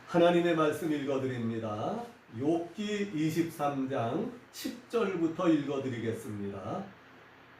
하나님의 말씀 읽어드립니다. 욥기 23장 10절부터 읽어드리겠습니다.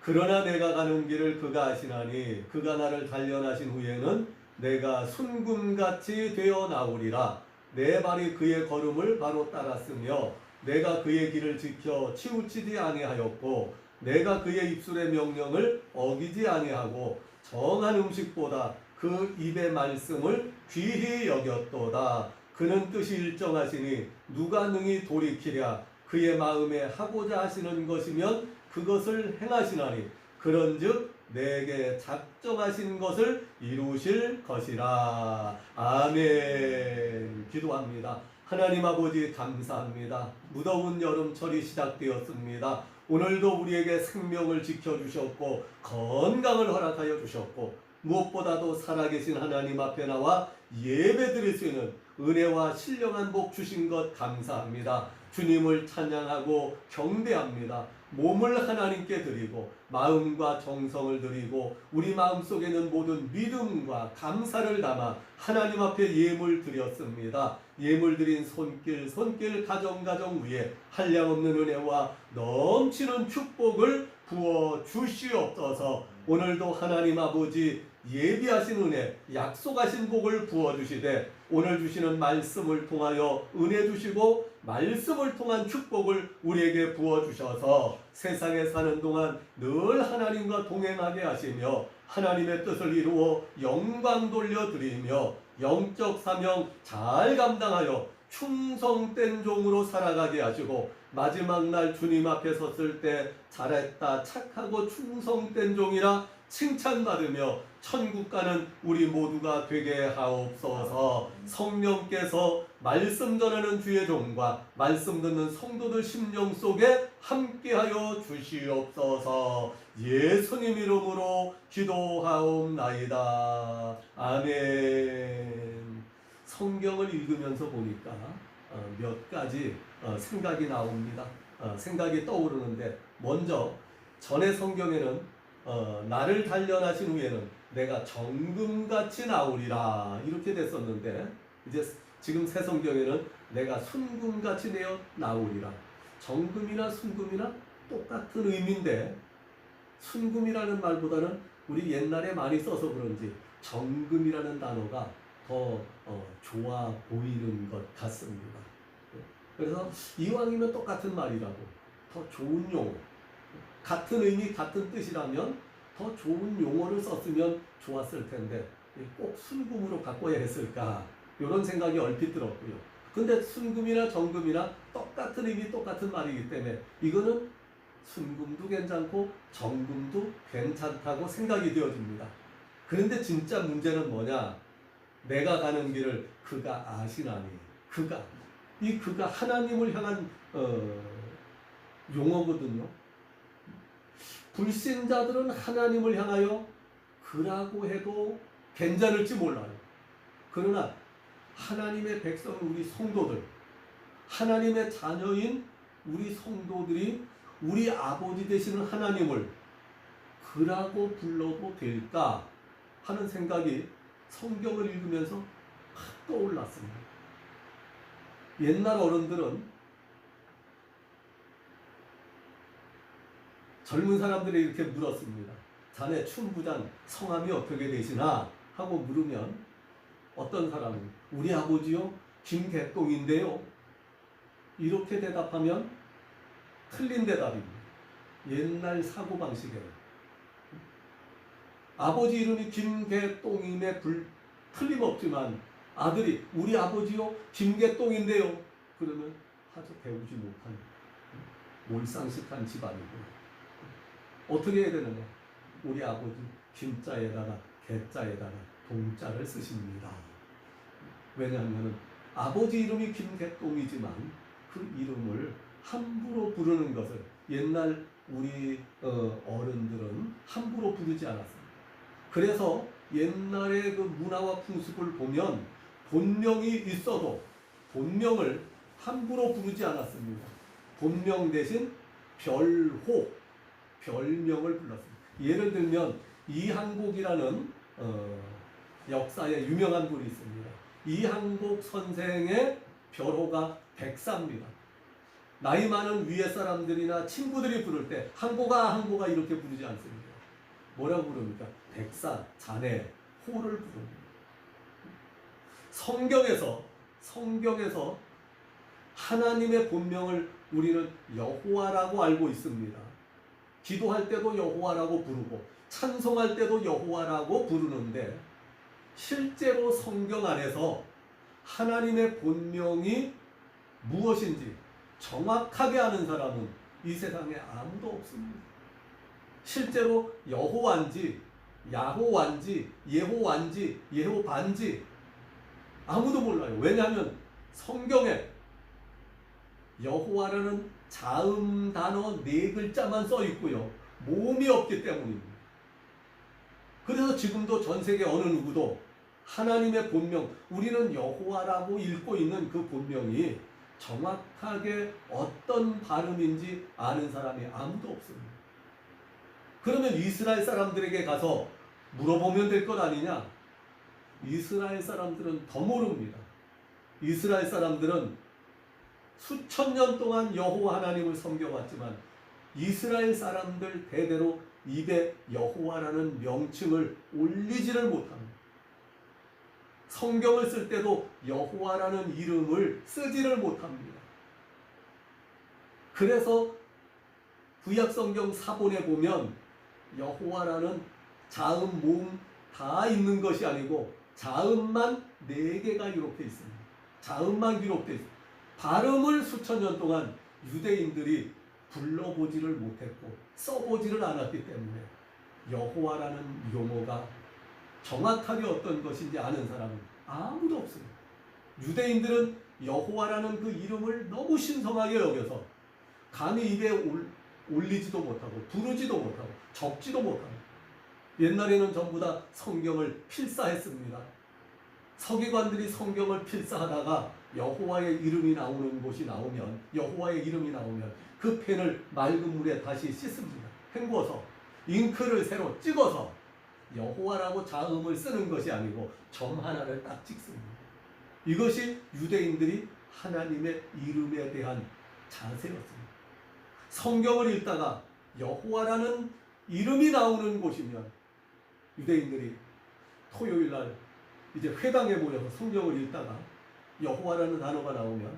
그러나 내가 가는 길을 그가 아시나니 그가 나를 단련하신 후에는 내가 순금같이 되어 나오리라. 내 발이 그의 걸음을 바로 따랐으며 내가 그의 길을 지켜 치우치지 아니하였고 내가 그의 입술의 명령을 어기지 아니하고 정한 음식보다 그 입의 말씀을 귀히 여겼도다. 그는 뜻이 일정하시니 누가 능히 돌이키랴. 그의 마음에 하고자 하시는 것이면 그것을 행하시나니 그런즉 내게 작정하신 것을 이루실 것이라. 아멘. 기도합니다. 하나님 아버지 감사합니다. 무더운 여름철이 시작되었습니다. 오늘도 우리에게 생명을 지켜주셨고 건강을 허락하여 주셨고 무엇보다도 살아계신 하나님 앞에 나와 예배드릴 수 있는 은혜와 신령한 복 주신 것 감사합니다. 주님을 찬양하고 경배합니다. 몸을 하나님께 드리고 마음과 정성을 드리고 우리 마음속에 있는 모든 믿음과 감사를 담아 하나님 앞에 예물 드렸습니다. 예물 드린 손길 가정 위에 한량없는 은혜와 넘치는 축복을 부어 주시옵소서. 오늘도 하나님 아버지 예비하신 은혜, 약속하신 복을 부어주시되 오늘 주시는 말씀을 통하여 은혜 주시고 말씀을 통한 축복을 우리에게 부어주셔서 세상에 사는 동안 늘 하나님과 동행하게 하시며 하나님의 뜻을 이루어 영광 돌려드리며 영적 사명 잘 감당하여 충성된 종으로 살아가게 하시고 마지막 날 주님 앞에 섰을 때 잘했다 착하고 충성된 종이라 칭찬받으며 천국 가는 우리 모두가 되게 하옵소서. 성령께서 말씀 전하는 주의 종과 말씀 듣는 성도들 심령 속에 함께하여 주시옵소서. 예수님 이름으로 기도하옵나이다. 아멘. 성경을 읽으면서 보니까 몇 가지 생각이 나옵니다. 생각이 떠오르는데 먼저 전에 성경에는 나를 단련하신 후에는 내가 정금같이 나오리라 이렇게 됐었는데 이제 지금 새 성경에는 내가 순금같이 되어 나오리라. 정금이나 순금이나 똑같은 의미인데 순금이라는 말보다는 우리 옛날에 많이 써서 그런지 정금이라는 단어가 더 좋아 보이는 것 같습니다. 그래서 이왕이면 똑같은 말이라고 더 좋은 용어, 같은 의미 같은 뜻이라면 더 좋은 용어를 썼으면 좋았을 텐데 꼭 순금으로 바꿔야 했을까 이런 생각이 얼핏 들었고요. 근데 순금이나 정금이나 똑같은 의미 똑같은 말이기 때문에 이거는 순금도 괜찮고 정금도 괜찮다고 생각이 되어집니다. 그런데 진짜 문제는 뭐냐? 내가 가는 길을 그가 아시나니 그가 하나님을 향한 용어거든요. 불신자들은 하나님을 향하여 그라고 해도 괜찮을지 몰라요. 그러나 하나님의 백성 우리 성도들, 하나님의 자녀인 우리 성도들이 우리 아버지 되시는 하나님을 그라고 불러도 될까 하는 생각이 성경을 읽으면서 떠올랐습니다. 옛날 어른들은 젊은 사람들이 이렇게 물었습니다. 자네 춘부장 성함이 어떻게 되시나? 하고 물으면 어떤 사람은 우리 아버지요? 김개똥인데요. 이렇게 대답하면 틀린 대답입니다. 옛날 사고방식에는 아버지 이름이 김개똥임에 틀림없지만 아들이 우리 아버지요? 김개똥인데요. 그러면 아주 배우지 못한 몰상식한 집안이고 어떻게 해야 되느냐? 우리 아버지 김자에다가 개자에다가 동자를 쓰십니다. 왜냐하면 아버지 이름이 김개똥이지만 그 이름을 함부로 부르는 것을 옛날 우리 어른들은 함부로 부르지 않았습니다. 그래서 옛날의 그 문화와 풍습을 보면 본명이 있어도 본명을 함부로 부르지 않았습니다. 본명 대신 별명을 불렀습니다. 예를 들면 이항복이라는 역사에 유명한 분이 있습니다. 이항복 선생의 벼로가 백사입니다. 나이 많은 위에 사람들이나 친구들이 부를 때 항복아 항복아 이렇게 부르지 않습니다. 뭐라고 부릅니까? 백사, 자네, 호를 부릅니다. 성경에서 하나님의 본명을 우리는 여호와라고 알고 있습니다. 기도할 때도 여호와라고 부르고 찬송할 때도 여호와라고 부르는데 실제로 성경 안에서 하나님의 본명이 무엇인지 정확하게 아는 사람은 이 세상에 아무도 없습니다. 실제로 여호와인지 야호와인지 예호와인지 예호반지 아무도 몰라요. 왜냐하면 성경에 여호와라는 자음 단어 4글자만 써 있고요. 모음이 없기 때문입니다. 그래서 지금도 전 세계 어느 누구도 하나님의 본명, 우리는 여호와라고 읽고 있는 그 본명이 정확하게 어떤 발음인지 아는 사람이 아무도 없습니다. 그러면 이스라엘 사람들에게 가서 물어보면 될 것 아니냐? 이스라엘 사람들은 더 모릅니다. 이스라엘 사람들은 수천 년 동안 여호와 하나님을 섬겨왔지만 이스라엘 사람들 대대로 입에 여호와라는 명칭을 올리지를 못합니다. 성경을 쓸 때도 여호와라는 이름을 쓰지를 못합니다. 그래서 구약성경 사본에 보면 여호와라는 자음, 모음 다 있는 것이 아니고 자음만 4개가 이렇게 있습니다. 자음만 기록되어 있습니다. 발음을 수천 년 동안 유대인들이 불러보지를 못했고 써보지를 않았기 때문에 여호와라는 용어가 정확하게 어떤 것인지 아는 사람은 아무도 없습니다. 유대인들은 여호와라는 그 이름을 너무 신성하게 여겨서 감히 입에 올리지도 못하고 부르지도 못하고 적지도 못하고 옛날에는 전부 다 성경을 필사했습니다. 서기관들이 성경을 필사하다가 여호와의 이름이 나오는 곳이 나오면 여호와의 이름이 나오면 그 펜을 맑은 물에 다시 씻습니다. 헹궈서 잉크를 새로 찍어서 여호와라고 자음을 쓰는 것이 아니고 점 하나를 딱 찍습니다. 이것이 유대인들이 하나님의 이름에 대한 자세였습니다. 성경을 읽다가 여호와라는 이름이 나오는 곳이면 유대인들이 토요일날 이제 회당에 모여서 성경을 읽다가 여호와라는 단어가 나오면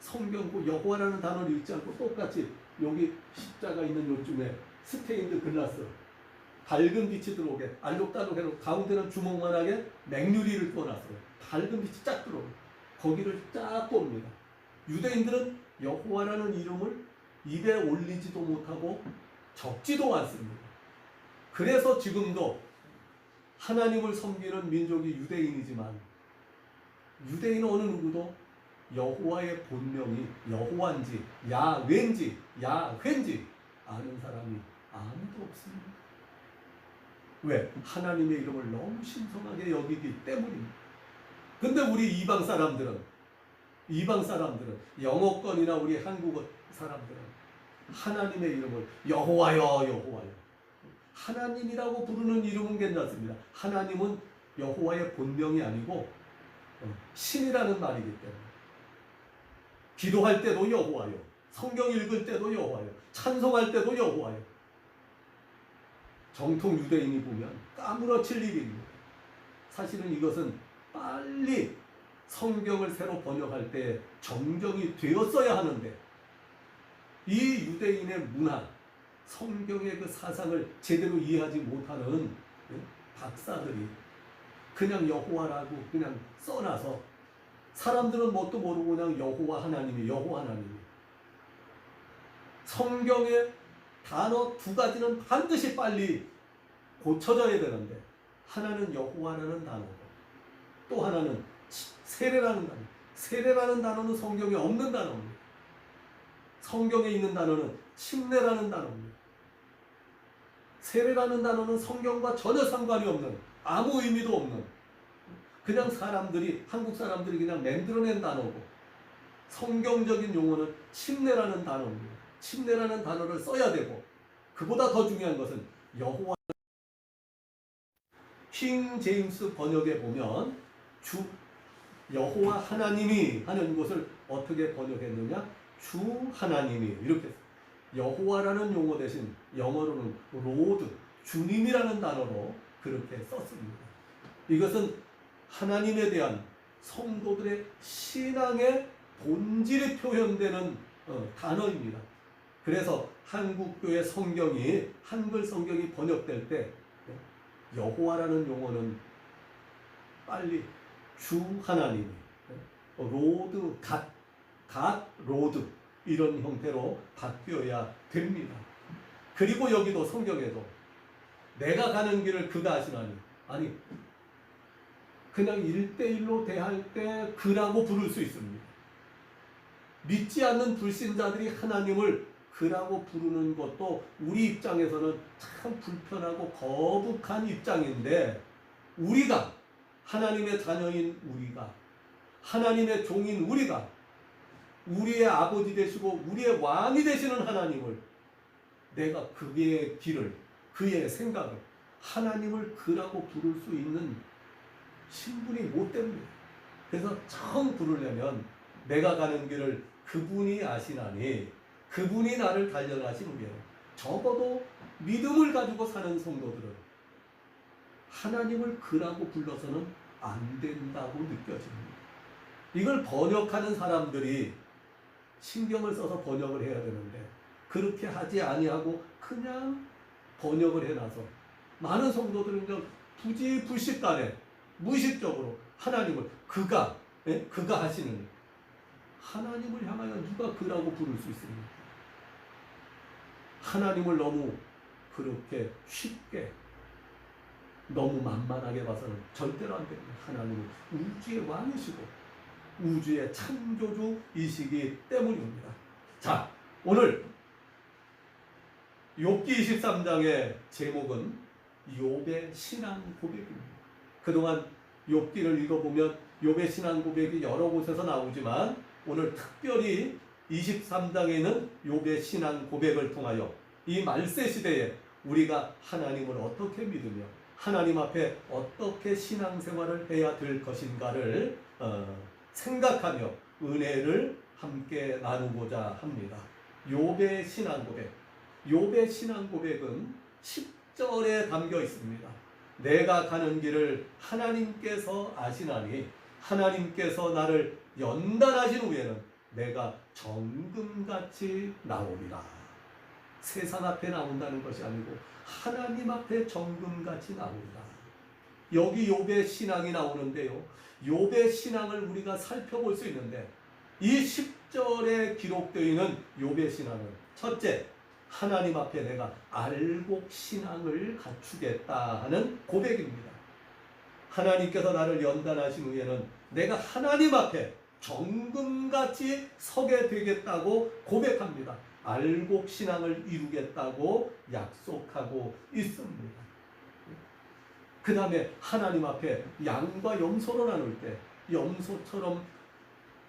성경 그 여호와라는 단어를 읽지 않고 똑같이 여기 십자가 있는 요쯤에 스테인드 글라스 밝은 빛이 들어오게 알록달록 해놓고 가운데는 주먹만하게 맹유리를 떠놨어요. 밝은 빛이 쫙 들어오고 거기를 쫙 꼽니다. 유대인들은 여호와라는 이름을 입에 올리지도 못하고 적지도 않습니다. 그래서 지금도 하나님을 섬기는 민족이 유대인이지만 유대인은 어느 누구도 여호와의 본명이 여호와인지 야훼인지 야훼인지 아는 사람이 아무도 없습니다. 왜? 하나님의 이름을 너무 신성하게 여기기 때문입니다. 근데 우리 이방 사람들은 영어권이나 우리 한국어 사람들은 하나님의 이름을 여호와여 여호와여 하나님이라고 부르는 이름은 괜찮습니다. 하나님은 여호와의 본명이 아니고 신이라는 말이기 때문에 기도할 때도 여호와요, 성경 읽을 때도 여호와요, 찬송할 때도 여호와요. 정통 유대인이 보면 까무러칠 일입니다. 사실은 이것은 빨리 성경을 새로 번역할 때 정정이 되었어야 하는데 이 유대인의 문화, 성경의 그 사상을 제대로 이해하지 못하는 박사들이 그냥 여호와라고 그냥 써놔서 사람들은 뭣도 모르고 그냥 여호와 하나님이 성경의 단어 2가지는 반드시 빨리 고쳐져야 되는데 하나는 여호와라는 단어고 또 하나는 세례라는 단어. 세례라는 단어는 성경에 없는 단어입니다. 성경에 있는 단어는 침례라는 단어입니다. 세례라는 단어는 성경과 전혀 상관이 없는 아무 의미도 없는 그냥 한국 사람들이 그냥 만들어낸 단어고 성경적인 용어는 침례라는 단어입니다. 침례라는 단어를 써야 되고 그보다 더 중요한 것은 여호와 킹 제임스 번역에 보면 주 여호와 하나님이 하는 것을 어떻게 번역했느냐? 주 하나님이 이렇게 여호와라는 용어 대신 영어로는 로드, 주님이라는 단어로 그렇게 썼습니다. 이것은 하나님에 대한 성도들의 신앙의 본질이 표현되는 단어입니다. 그래서 한국교회 성경이 한글 성경이 번역될 때 여호와라는 용어는 빨리 주 하나님, 로드, 갓 로드 이런 형태로 바뀌어야 됩니다. 그리고 여기도 성경에도 내가 가는 길을 그가 아시나니, 아니 그냥 1대1로 대할 때 그라고 부를 수 있습니다. 믿지 않는 불신자들이 하나님을 그라고 부르는 것도 우리 입장에서는 참 불편하고 거북한 입장인데, 우리가 하나님의 자녀인 우리가, 하나님의 종인 우리가, 우리의 아버지 되시고 우리의 왕이 되시는 하나님을, 내가 그의 길을, 그의 생각을, 하나님을 그라고 부를 수 있는 신분이 못 됩니다. 그래서 처음 부르려면 내가 가는 길을 그분이 아시나니, 그분이 나를 단련하신 후에 적어도 믿음을 가지고 사는 성도들은 하나님을 그라고 불러서는 안 된다고 느껴집니다. 이걸 번역하는 사람들이 신경을 써서 번역을 해야 되는데 그렇게 하지 아니하고 그냥 번역을 해놔서 많은 성도들은 부지불식간에 무의식적으로 하나님을 그가 하시는, 하나님을 향하여 누가 그라고 부를 수 있습니까? 하나님을 너무 그렇게 쉽게, 너무 만만하게 봐서는 절대로 안 됩니다. 하나님은 우주의 왕이시고 우주의 창조주이시기 때문입니다. 자, 오늘 욥기 23장의 제목은 욥의 신앙 고백입니다. 그동안 욥기를 읽어보면 욥의 신앙 고백이 여러 곳에서 나오지만 오늘 특별히 23장에 있는 욥의 신앙 고백을 통하여 이 말세 시대에 우리가 하나님을 어떻게 믿으며 하나님 앞에 어떻게 신앙생활을 해야 될 것인가를 생각하며 은혜를 함께 나누고자 합니다. 욥의 신앙 고백. 욥의 신앙 고백은 10절에 담겨 있습니다. 내가 가는 길을 하나님께서 아시나니, 하나님께서 나를 연단하신 후에는 내가 정금같이 나오리라. 세상 앞에 나온다는 것이 아니고 하나님 앞에 정금같이 나오리라. 여기 욥의 신앙이 나오는데요, 욥의 신앙을 우리가 살펴볼 수 있는데 이 10절에 기록되어 있는 욥의 신앙은, 첫째, 하나님 앞에 내가 알곡 신앙을 갖추겠다 하는 고백입니다. 하나님께서 나를 연단하신 후에는 내가 하나님 앞에 정금같이 서게 되겠다고 고백합니다. 알곡 신앙을 이루겠다고 약속하고 있습니다. 그 다음에 하나님 앞에 양과 염소로 나눌 때 염소처럼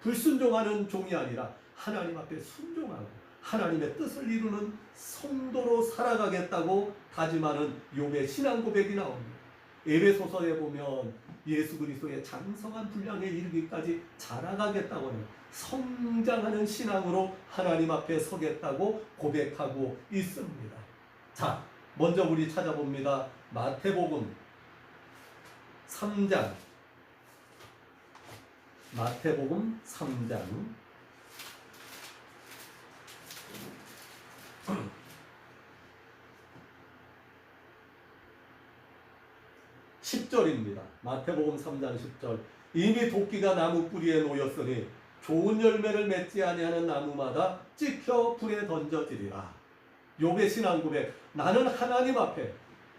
불순종하는 종이 아니라 하나님 앞에 순종하고 하나님의 뜻을 이루는 성도로 살아가겠다고 다짐하는 욥의 신앙 고백이 나옵니다. 에베소서에 보면 예수 그리스도의 장성한 분량에 이르기까지 자라가겠다고 하는 성장하는 신앙으로 하나님 앞에 서겠다고 고백하고 있습니다. 자, 먼저 우리 찾아봅니다. 마태복음 3장. 마태복음 3장 10절입니다. 마태복음 3장 10절. 이미 도끼가 나무 뿌리에 놓였으니 좋은 열매를 맺지 아니하는 나무마다 찍혀 불에 던져지리라. 욥의 신앙 고백. 나는 하나님 앞에,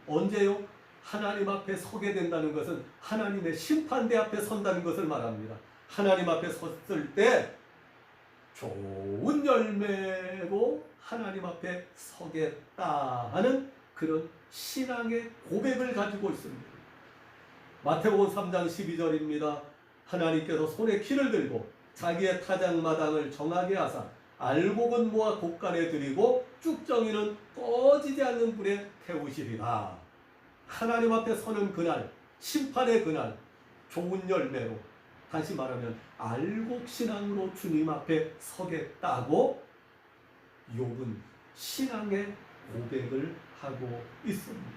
언제요? 하나님 앞에 서게 된다는 것은 하나님의 심판대 앞에 선다는 것을 말합니다. 하나님 앞에 섰을 때 좋은 열매로 하나님 앞에 서겠다 하는 그런 신앙의 고백을 가지고 있습니다. 마태복음 3장 12절입니다. 하나님께서 손에 키를 들고 자기의 타작마당을 정하게 하사 알곡은 모아 곡간에 들이고 쭉정이는 꺼지지 않는 불에 태우시리라. 하나님 앞에 서는 그날, 심판의 그날, 좋은 열매로, 다시 말하면 알곡신앙으로 주님 앞에 서겠다고 욥은 신앙의 고백을 하고 있습니다.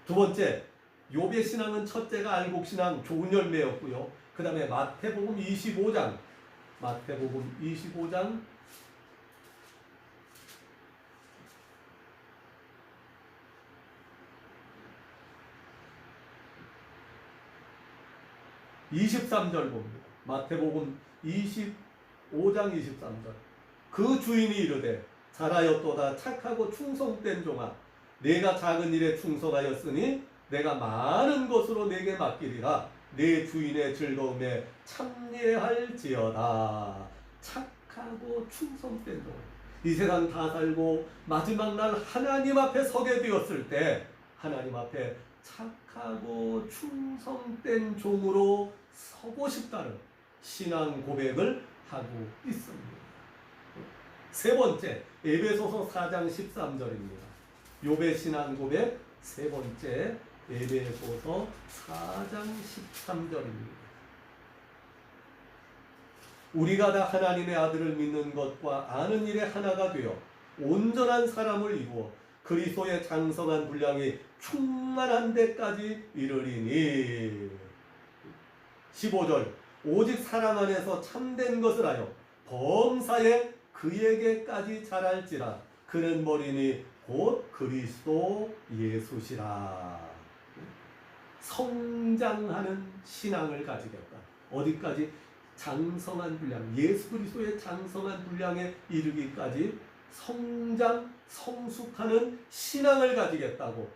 두 번째, 욥의 신앙은 첫째가 알곡신앙 좋은 열매였고요. 그 다음에 마태복음 25장 23절 봅니다. 마태복음 25장 23절. 그 주인이 이르되 잘하였도다 착하고 충성된 종아, 내가 작은 일에 충성하였으니 내가 많은 것으로 내게 맡기리라. 내 주인의 즐거움에 참여할지어다. 착하고 충성된 종아. 이 세상 다 살고 마지막 날 하나님 앞에 서게 되었을 때 하나님 앞에 착하고 충성된 종으로 서고 싶다는 신앙 고백을 하고 있습니다. 세 번째, 에베소서 4장 13절입니다. 욥의 신앙 고백 세 번째, 에베소서 4장 13절입니다. 우리가 다 하나님의 아들을 믿는 것과 아는 일에 하나가 되어 온전한 사람을 이루어 그리스도의 장성한 분량이 충만한 데까지 이르리니. 15절, 오직 사랑 안에서 참된 것을 하여 범사에 그에게까지 자랄지라. 그는 머리니 곧 그리스도 예수시라. 성장하는 신앙을 가지겠다. 어디까지? 장성한 분량, 예수 그리스도의 장성한 분량에 이르기까지 성장, 성숙하는 신앙을 가지겠다고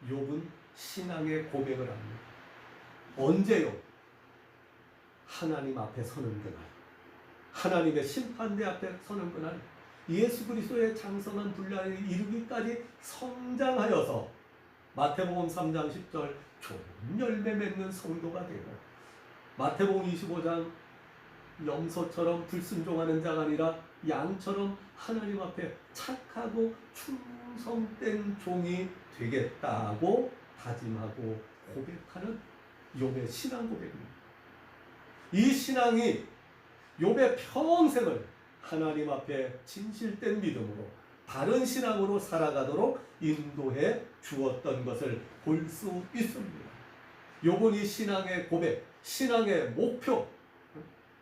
욥은 신앙의 고백을 합니다. 언제요? 하나님 앞에 서는 그날, 하나님의 심판대 앞에 서는 그날, 예수 그리스도의 장성한 분량에 이르기까지 성장하여서 마태복음 3장 10절 좋은 열매 맺는 성도가 되고, 마태복음 25장 염소처럼 불순종하는 자가 아니라 양처럼 하나님 앞에 착하고 충성된 종이 되겠다고 다짐하고 고백하는 욥의 신앙 고백입니다. 이 신앙이 욥의 평생을 하나님 앞에 진실된 믿음으로 바른 신앙으로 살아가도록 인도해 주었던 것을 볼 수 있습니다. 욥은 이 신앙의 고백, 신앙의 목표,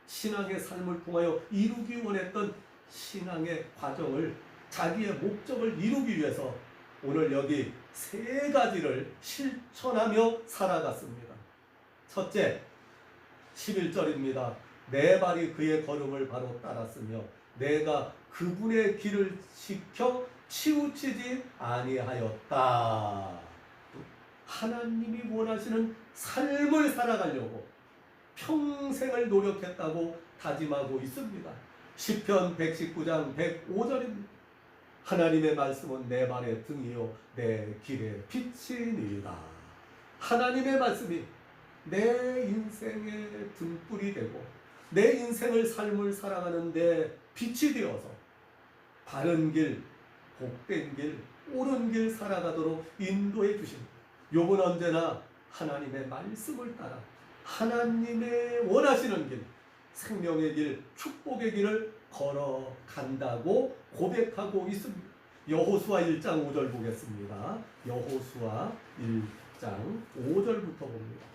신앙의 삶을 통하여 이루기 원했던 신앙의 과정을, 자기의 목적을 이루기 위해서 오늘 여기 세 가지를 실천하며 살아갔습니다. 첫째, 11절입니다. 내 발이 그의 걸음을 바로 따랐으며 내가 그분의 길을 지켜 치우치지 아니하였다. 하나님이 원하시는 삶을 살아가려고 평생을 노력했다고 다짐하고 있습니다. 시편 119장 105절입니다. 하나님의 말씀은 내 발의 등이요 내 길의 빛이니이다. 하나님의 말씀이 내 인생의 등불이 되고 내 인생을 삶을 살아가는 데 빛이 되어서 바른 길, 복된 길, 옳은 길 살아가도록 인도해 주십니다. 욥은 언제나 하나님의 말씀을 따라 하나님의 원하시는 길, 생명의 길, 축복의 길을 걸어간다고 고백하고 있습니다. 여호수아 1장 5절 보겠습니다. 여호수아 1장 5절부터 봅니다.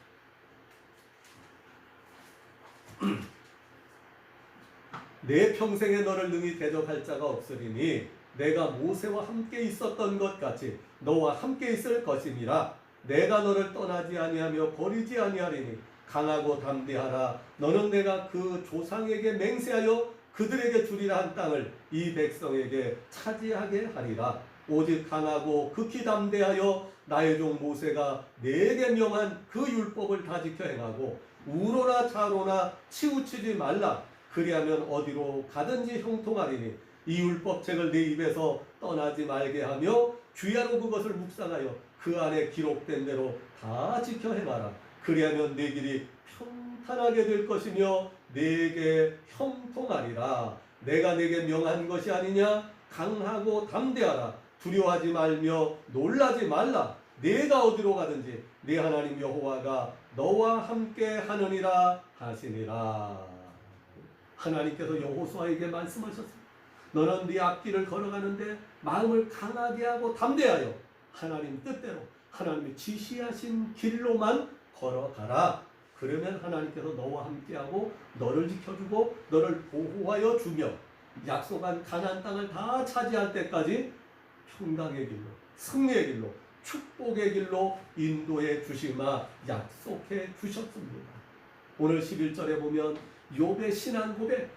내 평생에 너를 능히 대적할 자가 없으리니 내가 모세와 함께 있었던 것 같이 너와 함께 있을 것이니라. 내가 너를 떠나지 아니하며 버리지 아니하리니 강하고 담대하라. 너는 내가 그 조상에게 맹세하여 그들에게 주리라 한 땅을 이 백성에게 차지하게 하리라. 오직 강하고 극히 담대하여 나의 종 모세가 내게 명한 그 율법을 다 지켜 행하고 우로나 좌로나 치우치지 말라. 그리하면 어디로 가든지 형통하리니 이 율법책을 내 입에서 떠나지 말게 하며 주야로 그것을 묵상하여 그 안에 기록된 대로 다 지켜 행하라. 그리하면 내 길이 평탄하게 될 것이며 내게 형통하리라. 내가 내게 명한 것이 아니냐. 강하고 담대하라. 두려워하지 말며 놀라지 말라. 네가 어디로 가든지 네 하나님 여호와가 너와 함께 하느니라 하시니라. 하나님께서 여호수아에게 말씀하셨습니다. 너는 네 앞길을 걸어가는데 마음을 강하게 하고 담대하여 하나님 뜻대로 하나님이 지시하신 길로만 걸어가라. 그러면 하나님께서 너와 함께하고 너를 지켜주고 너를 보호하여 주며 약속한 가나안 땅을 다 차지할 때까지 평강의 길로, 승리의 길로, 축복의 길로 인도해 주시마 약속해 주셨습니다. 오늘 11절에 보면 욥의 신앙 고백,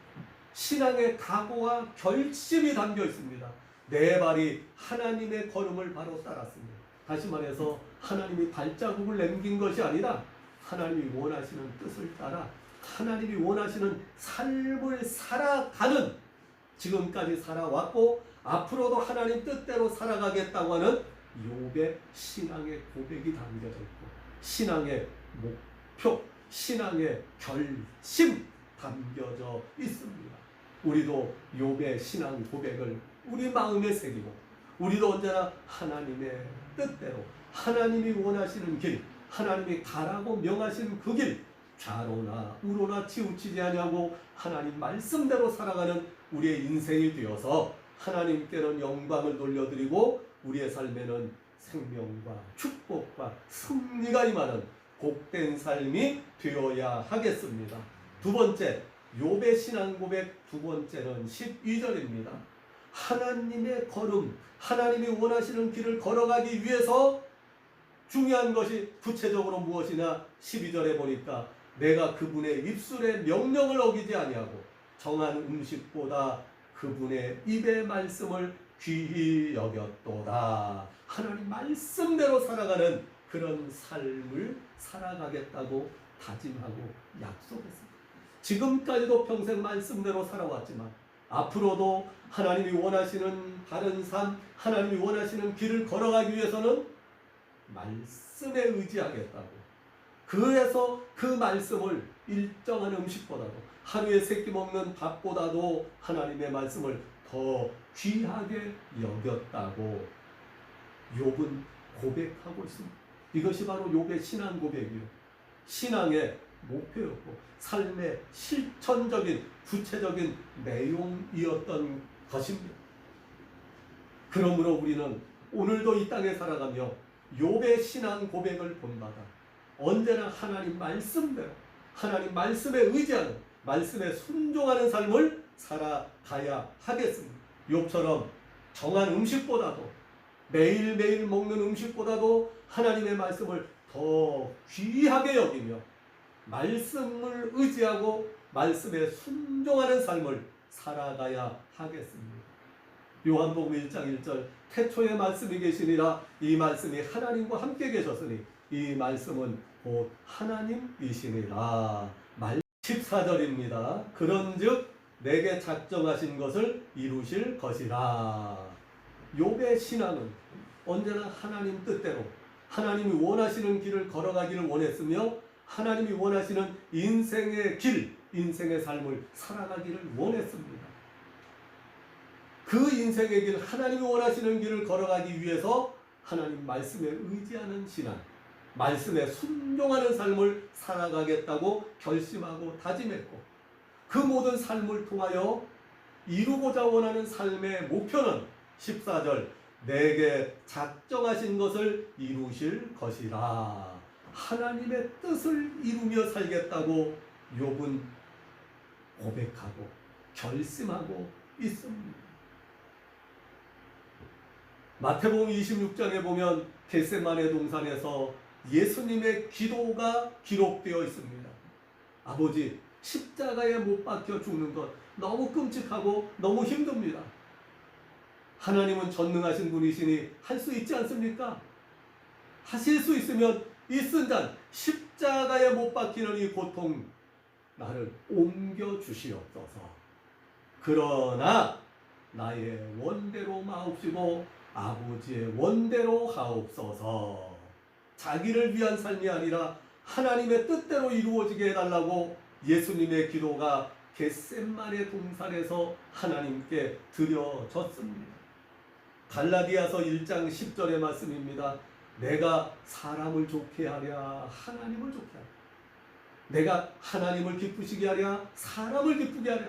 신앙의 각오와 결심이 담겨 있습니다. 내 발이 하나님의 걸음을 바로 따랐습니다. 다시 말해서 하나님이 발자국을 남긴 것이 아니라 하나님이 원하시는 뜻을 따라 하나님이 원하시는 삶을 살아가는, 지금까지 살아왔고 앞으로도 하나님 뜻대로 살아가겠다고 하는 욥의 신앙의 고백이 담겨져 있고 신앙의 목표, 신앙의 결심 담겨져 있습니다. 우리도 욥의 신앙 고백을 우리 마음에 새기고 우리도 언제나 하나님의 뜻대로 하나님이 원하시는 길, 하나님이 가라고 명하신 그 길, 좌로나 우로나 치우치지 아니하고 하나님 말씀대로 살아가는 우리의 인생이 되어서 하나님께는 영광을 돌려드리고 우리의 삶에는 생명과 축복과 승리가 임하는 복된 삶이 되어야 하겠습니다. 두 번째, 욥의 신앙 고백 두 번째는 12절입니다. 하나님의 걸음, 하나님이 원하시는 길을 걸어가기 위해서 중요한 것이 구체적으로 무엇이냐? 12절에 보니까 내가 그분의 입술의 명령을 어기지 아니하고 정한 음식보다 그분의 입의 말씀을 귀히 여겼도다. 하나님 말씀대로 살아가는 그런 삶을 살아가겠다고 다짐하고 약속했습니다. 지금까지도 평생 말씀대로 살아왔지만 앞으로도 하나님이 원하시는 바른 삶, 하나님이 원하시는 길을 걸어가기 위해서는 말씀에 의지하겠다고, 그래서 그 말씀을 일정한 음식보다도 하루에 3끼 먹는 밥보다도 하나님의 말씀을 더 귀하게 여겼다고 욥은 고백하고 있습니다. 이것이 바로 욥의 신앙 고백이요, 신앙의 목표였고 삶의 실천적인 구체적인 내용이었던 것입니다. 그러므로 우리는 오늘도 이 땅에 살아가며 욥의 신앙 고백을 본받아 언제나 하나님 말씀대로 하나님 말씀에 의지하는, 말씀에 순종하는 삶을 살아가야 하겠습니다. 욥처럼 정한 음식보다도, 매일매일 먹는 음식보다도 하나님의 말씀을 더 귀하게 여기며 말씀을 의지하고 말씀에 순종하는 삶을 살아가야 하겠습니다. 요한복음 1장 1절 태초에 말씀이 계시니라 이 말씀이 하나님과 함께 계셨으니 이 말씀은 곧 하나님이시니라. 14절입니다. 그런즉 내게 작정하신 것을 이루실 것이라. 욥의 신앙은 언제나 하나님 뜻대로 하나님이 원하시는 길을 걸어가기를 원했으며 하나님이 원하시는 인생의 길, 인생의 삶을 살아가기를 원했습니다. 그 인생의 길, 하나님이 원하시는 길을 걸어가기 위해서 하나님 말씀에 의지하는 신앙, 말씀에 순종하는 삶을 살아가겠다고 결심하고 다짐했고, 그 모든 삶을 통하여 이루고자 원하는 삶의 목표는 14절 내게 작정하신 것을 이루실 것이라. 하나님의 뜻을 이루며 살겠다고 욥은 고백하고 결심하고 있습니다. 마태복음 26장에 보면 겟세마네 동산에서 예수님의 기도가 기록되어 있습니다. 아버지, 십자가에 못 박혀 죽는 것 너무 끔찍하고 너무 힘듭니다. 하나님은 전능하신 분이시니 할 수 있지 않습니까? 하실 수 있으면 이 순간 십자가에 못 박히는 이 고통 나를 옮겨 주시옵소서. 그러나 나의 원대로 마옵시고 아버지의 원대로 하옵소서. 자기를 위한 삶이 아니라 하나님의 뜻대로 이루어지게 해달라고 예수님의 기도가 겟세마네 동산에서 하나님께 드려졌습니다. 갈라디아서 1장 10절의 말씀입니다. 내가 사람을 좋게 하랴 하나님을 좋게 하랴. 내가 하나님을 기쁘시게 하랴 사람을 기쁘게 하랴.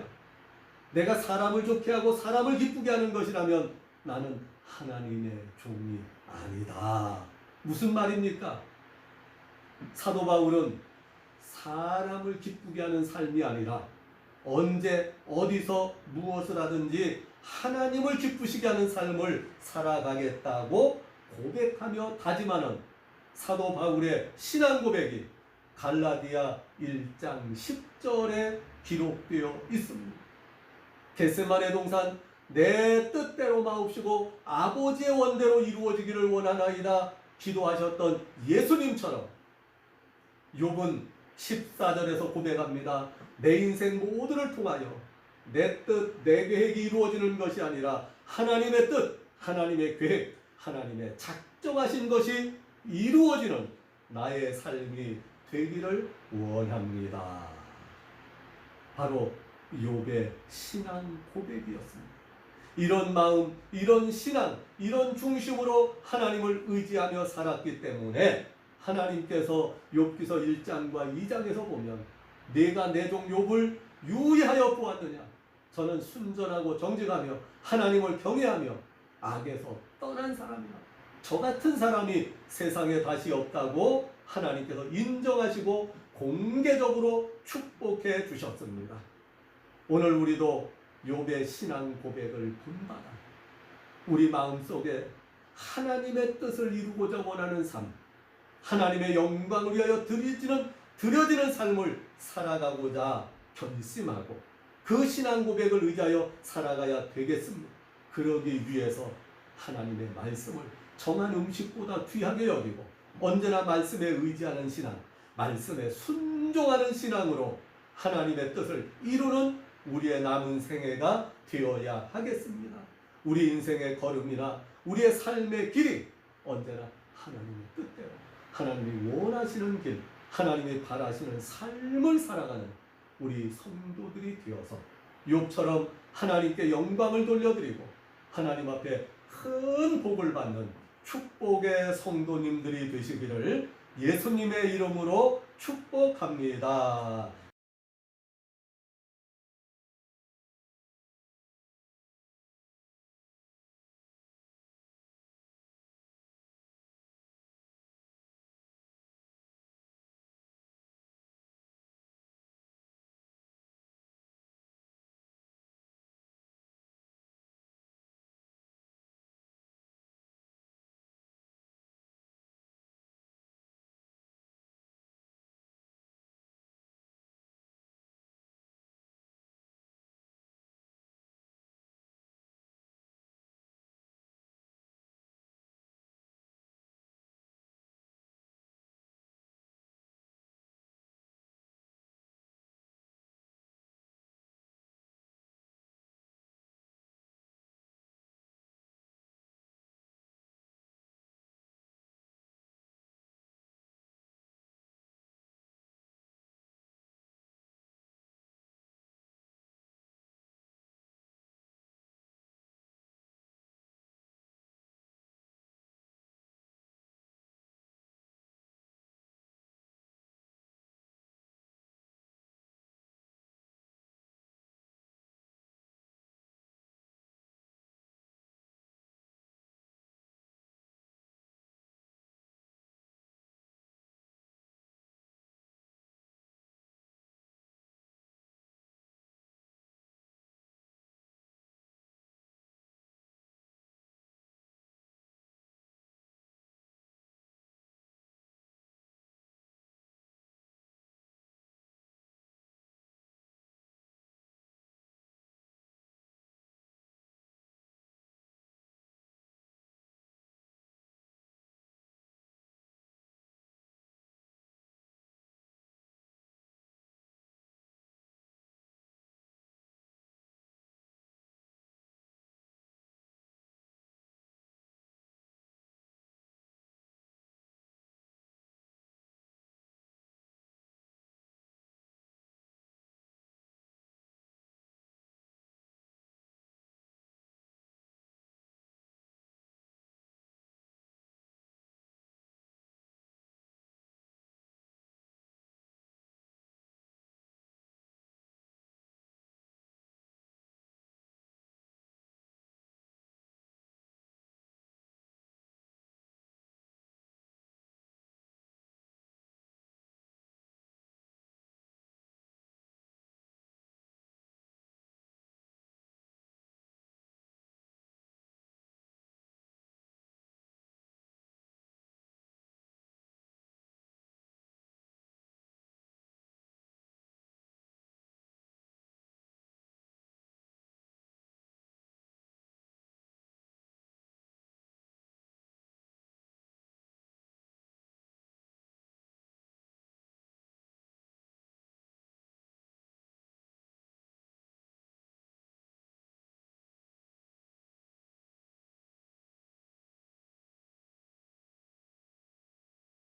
내가 사람을 좋게 하고 사람을 기쁘게 하는 것이라면 나는 하나님의 종이 아니다. 무슨 말입니까? 사도 바울은 사람을 기쁘게 하는 삶이 아니라 언제 어디서 무엇을 하든지 하나님을 기쁘시게 하는 삶을 살아가겠다고 고백하며 다짐하는 사도 바울의 신앙 고백이 갈라디아 1장 10절에 기록되어 있습니다. 겟세마네 동산 내 뜻대로 마옵시고 아버지의 원대로 이루어지기를 원하나이다 기도하셨던 예수님처럼 욥은 14절에서 고백합니다. 내 인생 모두를 통하여 내 뜻, 내 계획이 이루어지는 것이 아니라 하나님의 뜻, 하나님의 계획, 하나님의 작정하신 것이 이루어지는 나의 삶이 되기를 원합니다. 바로 욥의 신앙 고백이었습니다. 이런 마음, 이런 신앙, 이런 중심으로 하나님을 의지하며 살았기 때문에 하나님께서 욥기서 1장과 2장에서 보면 내가 내 종 욥을 유의하여 보았느냐. 저는 순전하고 정직하며 하나님을 경외하며 악에서 떠난 사람이다. 저 같은 사람이 세상에 다시 없다고 하나님께서 인정하시고 공개적으로 축복해 주셨습니다. 오늘 우리도 욥의 신앙 고백을 본받아 우리 마음속에 하나님의 뜻을 이루고자 원하는 삶, 하나님의 영광을 위하여 드려지는 삶을 살아가고자 결심하고 그 신앙 고백을 의지하여 살아가야 되겠습니다. 그러기 위해서 하나님의 말씀을 정한 음식보다 귀하게 여기고 언제나 말씀에 의지하는 신앙, 말씀에 순종하는 신앙으로 하나님의 뜻을 이루는 우리의 남은 생애가 되어야 하겠습니다. 우리 인생의 걸음이나 우리의 삶의 길이 언제나 하나님의 뜻대로 하나님이 원하시는 길, 하나님이 바라시는 삶을 살아가는 우리 성도들이 되어서 욥처럼 하나님께 영광을 돌려드리고 하나님 앞에 큰 복을 받는 축복의 성도님들이 되시기를 예수님의 이름으로 축복합니다.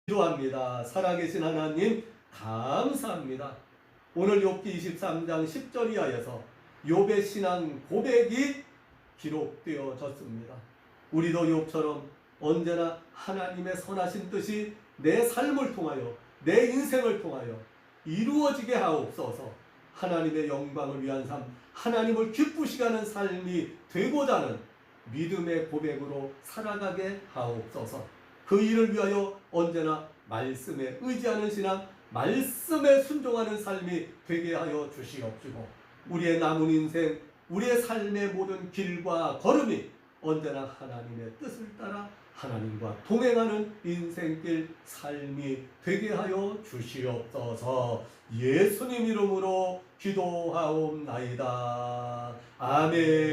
기도합니다. 살아계신 하나님 감사합니다. 오늘 욥기 23장 10절 이하에서 욥의 신앙 고백이 기록되어졌습니다. 우리도 욥처럼 언제나 하나님의 선하신 뜻이 내 삶을 통하여 내 인생을 통하여 이루어지게 하옵소서. 하나님의 영광을 위한 삶, 하나님을 기쁘시게 하는 삶이 되고자 하는 믿음의 고백으로 살아가게 하옵소서. 그 일을 위하여 언제나 말씀에 의지하는 신앙, 말씀에 순종하는 삶이 되게 하여 주시옵시고, 우리의 남은 인생, 우리의 삶의 모든 길과 걸음이 언제나 하나님의 뜻을 따라 하나님과 동행하는 인생길 삶이 되게 하여 주시옵소서. 예수님 이름으로 기도하옵나이다. 아멘.